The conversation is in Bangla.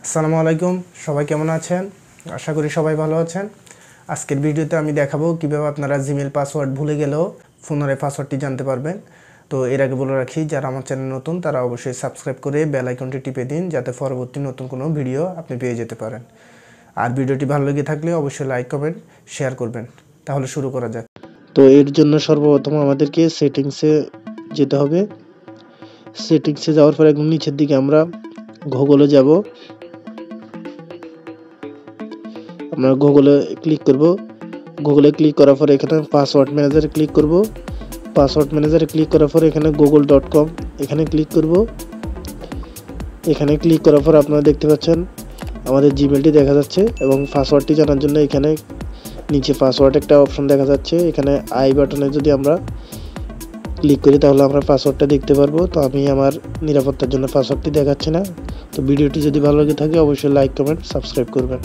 আসসালামু আলাইকুম, সবাই কেমন আছেন? আশা করি সবাই ভালো আছেন। আজকের ভিডিওতে আমি দেখাবো কিভাবে আপনারা জিমেল পাসওয়ার্ড ভুলে গেলেও পুনরায় পাসওয়ার্ডটি জানতে পারবেন। তো এর আগে বলে রাখি, যারা আমার চ্যানেল নতুন তারা অবশ্যই সাবস্ক্রাইব করে বেল আইকনটি টিপে দিন, যাতে পরবর্তী নতুন কোনো ভিডিও আপনি পেয়ে যেতে পারেন। আর ভিডিওটি ভালো লেগে থাকলে অবশ্যই লাইক কমেন্ট শেয়ার করবেন। তাহলে শুরু করা যাক। তো এর জন্য সর্বপ্রথম আমাদেরকে সেটিংসে যেতে হবে। সেটিংসে যাওয়ার পর একদম নিচের দিকে আমরা গুগলে যাব। আমরা গুগলে ক্লিক করব। গুগলে ক্লিক করার পর এখানে পাসওয়ার্ড ম্যানেজারে ক্লিক করব। পাসওয়ার্ড ম্যানেজারে ক্লিক করার পর এখানে google.com এখানে ক্লিক করব। এখানে ক্লিক করার পর আপনারা দেখতে পাচ্ছেন আমাদের জিমেলটি দেখা যাচ্ছে এবং পাসওয়ার্ডটি জানার জন্য এখানে নিচে পাসওয়ার্ড একটা অপশন দেখা যাচ্ছে। এখানে আই বাটনে যদি আমরা ক্লিক করি তাহলে আমরা পাসওয়ার্ডটা দেখতে পারবো। তো আমি আমার নিরাপত্তার জন্য পাসওয়ার্ডটি দেখাচ্ছি না। তো ভিডিওটি যদি ভালো লাগে থাকে অবশ্যই লাইক কমেন্ট সাবস্ক্রাইব করবেন।